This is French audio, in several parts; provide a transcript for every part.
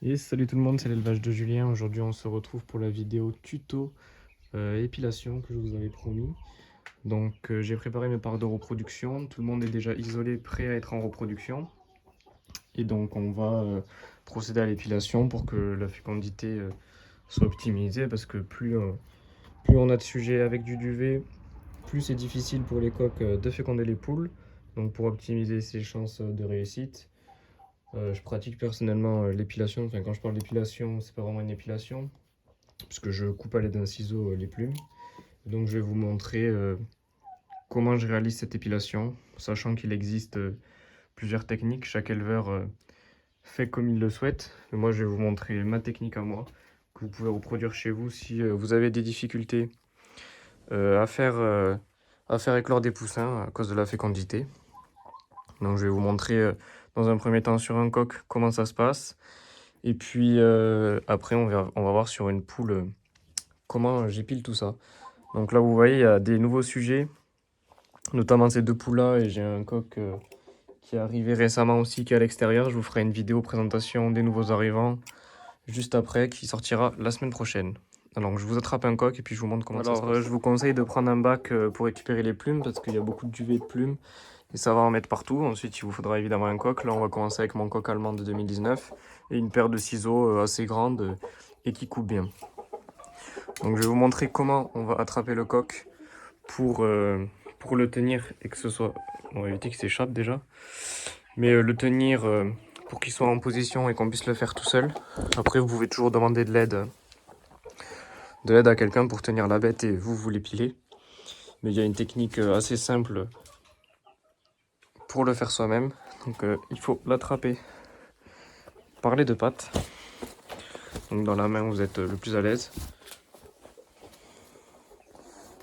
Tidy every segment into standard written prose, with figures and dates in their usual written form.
Et salut tout le monde, c'est l'élevage de Julien. Aujourd'hui on se retrouve pour la vidéo tuto épilation que je vous avais promis. Donc j'ai préparé mes parts de reproduction, tout le monde est déjà isolé, prêt à être en reproduction. Et donc on va procéder à l'épilation pour que la fécondité soit optimisée, parce que plus on a de sujets avec du duvet, plus c'est difficile pour les coqs de féconder les poules. Donc pour optimiser ses chances de réussite, je pratique personnellement l'épilation. Enfin, quand je parle d'épilation, c'est pas vraiment une épilation, puisque je coupe à l'aide d'un ciseau les plumes. Donc je vais vous montrer comment je réalise cette épilation, sachant qu'il existe plusieurs techniques. Chaque éleveur fait comme il le souhaite. Mais moi, je vais vous montrer ma technique à moi, que vous pouvez reproduire chez vous si vous avez des difficultés à faire éclore des poussins à cause de la fécondité. Donc je vais vous montrer dans un premier temps sur un coq comment ça se passe. Et puis après, on va voir sur une poule comment j'épile tout ça. Donc là, vous voyez, il y a des nouveaux sujets, notamment ces deux poules-là, et j'ai un coq qui est arrivé récemment aussi, qui est à l'extérieur. Je vous ferai une vidéo présentation des nouveaux arrivants juste après, qui sortira la semaine prochaine. Alors, je vous attrape un coq et puis je vous montre comment ça se passe. Je vous conseille de prendre un bac pour récupérer les plumes, parce qu'il y a beaucoup de duvet de plumes, et ça va en mettre partout. Ensuite, il vous faudra évidemment un coq. Là, on va commencer avec mon coq allemand de 2019, et une paire de ciseaux assez grande et qui coupe bien. Donc je vais vous montrer comment on va attraper le coq pour le tenir et que ce soit... On va éviter qu'il s'échappe déjà. Mais le tenir pour qu'il soit en position et qu'on puisse le faire tout seul. Après, vous pouvez toujours demander de l'aide à quelqu'un pour tenir la bête et vous l'épiler. Mais il y a une technique assez simple pour le faire soi-même. Donc il faut l'attraper par les deux pattes. Donc dans la main, vous êtes le plus à l'aise.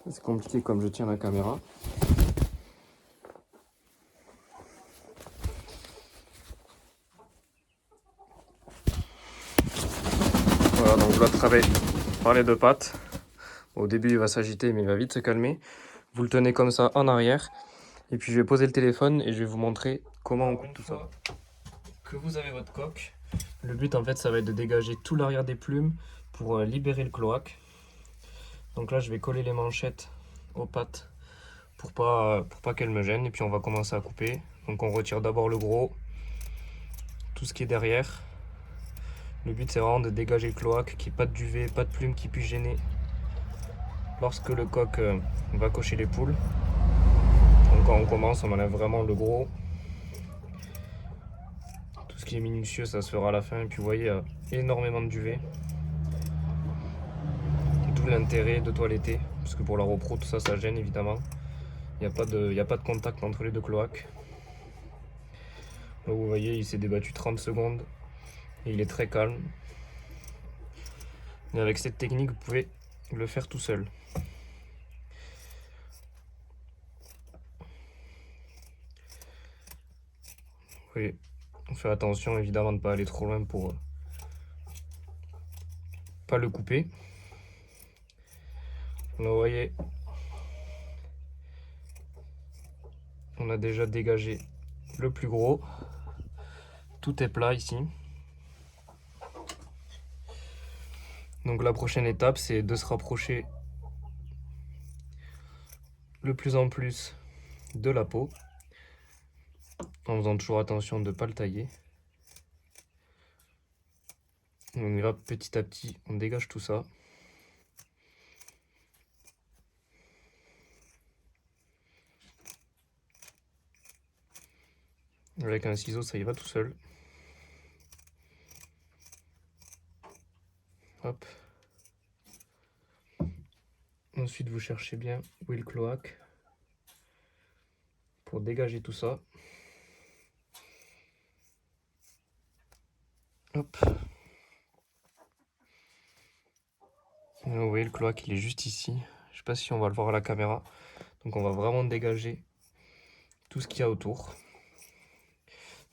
C'est compliqué comme je tiens la caméra. Voilà, donc vous l'attrapez par les deux pattes. Au début, il va s'agiter, mais il va vite se calmer. Vous le tenez comme ça en arrière. Et puis, je vais poser le téléphone et je vais vous montrer comment on coupe tout ça. Que vous avez votre coque, le but, en fait, ça va être de dégager tout l'arrière des plumes pour libérer le cloaque. Donc là, je vais coller les manchettes aux pattes pour pas qu'elles me gênent. Et puis, on va commencer à couper. Donc, on retire d'abord le gros, tout ce qui est derrière. Le but, c'est vraiment de dégager le cloaque, qu'il n'y ait pas de duvet, pas de plumes qui puissent gêner lorsque le coq va cocher les poules. Donc quand on commence, on enlève vraiment le gros. Tout ce qui est minutieux, ça se fera à la fin. Et puis vous voyez, il y a énormément de duvet. D'où l'intérêt de toiletter, parce que pour la repro, tout ça, ça gêne évidemment. Il n'y a pas de contact entre les deux cloaques. Là, vous voyez, il s'est débattu 30 secondes et il est très calme. Et avec cette technique, vous pouvez le faire tout seul. Oui, on fait attention évidemment de ne pas aller trop loin pour pas le couper. Là, vous voyez, on a déjà dégagé le plus gros. Tout est plat ici. Donc la prochaine étape, c'est de se rapprocher le plus en plus de la peau, en faisant toujours attention de ne pas le tailler. On y va petit à petit, on dégage tout ça. Avec un ciseau, ça y va tout seul. Hop. Ensuite, vous cherchez bien où est le cloaque pour dégager tout ça. Hop. Et là, vous voyez, le cloaque, il est juste ici. Je sais pas si on va le voir à la caméra. Donc on va vraiment dégager tout ce qu'il y a autour.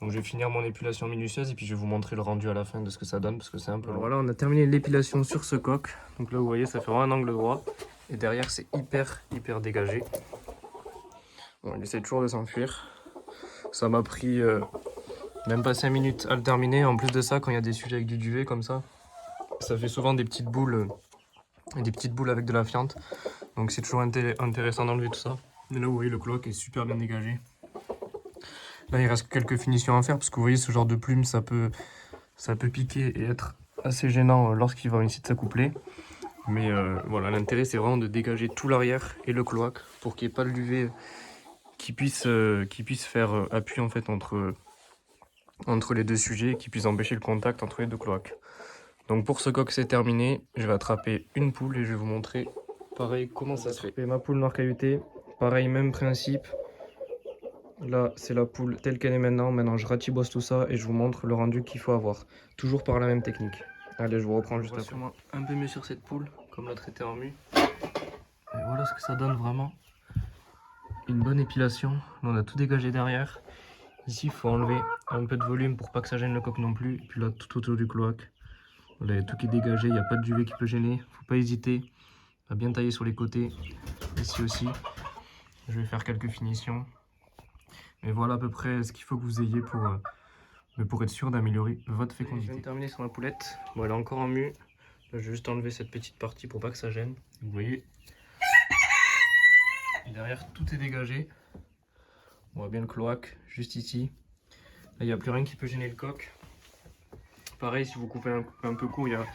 Donc je vais finir mon épilation minutieuse et puis je vais vous montrer le rendu à la fin de ce que ça donne, parce que c'est un peu long. Voilà, on a terminé l'épilation sur ce coq. Donc là, vous voyez, ça fait vraiment un angle droit. Et derrière, c'est hyper dégagé. Bon, il essaie toujours de s'enfuir. Ça m'a pris Même pas 5 minutes à le terminer. En plus de ça, quand il y a des sujets avec du duvet comme ça fait souvent des petites boules avec de la fiente. Donc c'est toujours intéressant d'enlever tout ça. Mais là, vous voyez, le cloaque est super bien dégagé. Là, il reste quelques finitions à faire parce que vous voyez, ce genre de plume, ça peut piquer et être assez gênant lorsqu'il va essayer de s'accoupler. Mais voilà, l'intérêt, c'est vraiment de dégager tout l'arrière et le cloaque pour qu'il n'y ait pas le duvet qui puisse faire appui en fait entre les deux sujets et qui puisse empêcher le contact entre les deux cloaques. Donc pour ce coq, c'est terminé. Je vais attraper une poule et je vais vous montrer pareil comment ça se fait. Ma poule noire cahutée, pareil, même principe. Là, c'est la poule telle qu'elle est maintenant. Maintenant, je ratibosse tout ça et je vous montre le rendu qu'il faut avoir. Toujours par la même technique. Allez, je vous reprends juste après. Un peu mieux sur cette poule, comme la traiter en mue. Et voilà ce que ça donne vraiment. Une bonne épilation. Là, on a tout dégagé derrière. Ici, il faut enlever un peu de volume pour pas que ça gêne le coq non plus. Et puis là, tout autour du cloaque. Là, il y a tout qui est dégagé. Il n'y a pas de duvet qui peut gêner. Faut pas hésiter à bien tailler sur les côtés. Ici aussi. Je vais faire quelques finitions. Mais voilà à peu près ce qu'il faut que vous ayez pour être sûr d'améliorer votre fécondité. Je viens de terminer sur ma poulette. Bon, elle est encore en mue. Là, je vais juste enlever cette petite partie pour pas que ça gêne. Vous voyez. Et derrière, tout est dégagé. On voit bien le cloaque juste ici. Là, il n'y a plus rien qui peut gêner le coq. Pareil, si vous coupez un peu court, il y a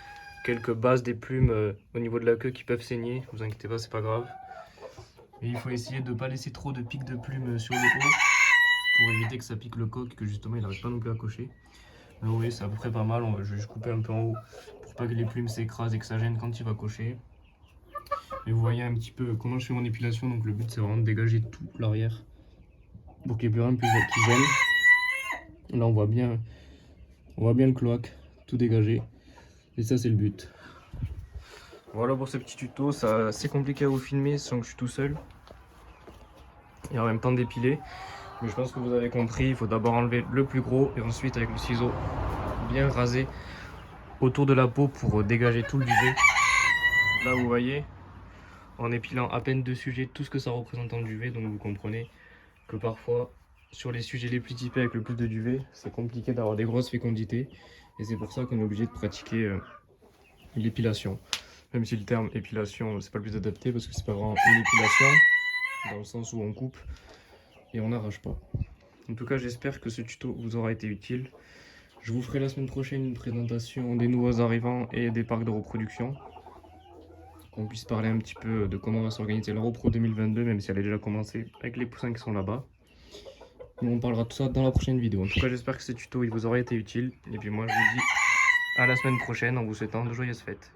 quelques bases des plumes au niveau de la queue qui peuvent saigner. Ne vous inquiétez pas, c'est pas grave. Et il faut essayer de ne pas laisser trop de pics de plumes sur le haut pour éviter que ça pique le coq, que justement il n'arrive pas non plus à cocher. Là, vous voyez, c'est à peu près pas mal. Je vais juste couper un peu en haut pour pas que les plumes s'écrasent et que ça gêne quand il va cocher. Et vous voyez un petit peu comment je fais mon épilation. Donc le but, c'est vraiment de dégager tout l'arrière pour qu'il n'y ait plus rien qui gêne. Là, on voit bien le cloaque tout dégagé. Et ça, c'est le but. Voilà pour ce petit tuto. C'est assez compliqué à vous filmer sans que je suis tout seul. Et en même temps d'épiler. Mais je pense que vous avez compris. Il faut d'abord enlever le plus gros et ensuite avec le ciseau bien raser autour de la peau pour dégager tout le duvet. Là, vous voyez, en épilant à peine deux sujets, tout ce que ça représente en duvet. Donc vous comprenez que parfois, sur les sujets les plus typés avec le plus de duvet, c'est compliqué d'avoir des grosses fécondités. Et c'est pour ça qu'on est obligé de pratiquer l'épilation. Même si le terme épilation, c'est pas le plus adapté parce que c'est pas vraiment une épilation, dans le sens où on coupe et on n'arrache pas. En tout cas, j'espère que ce tuto vous aura été utile. Je vous ferai la semaine prochaine une présentation des nouveaux arrivants et des parcs de reproduction. Qu'on puisse parler un petit peu de comment va s'organiser la repro 2022, même si elle a déjà commencé avec les poussins qui sont là-bas. Mais on parlera de tout ça dans la prochaine vidéo. En tout cas, j'espère que ce tuto il vous aura été utile. Et puis moi, je vous dis à la semaine prochaine en vous souhaitant de joyeuses fêtes.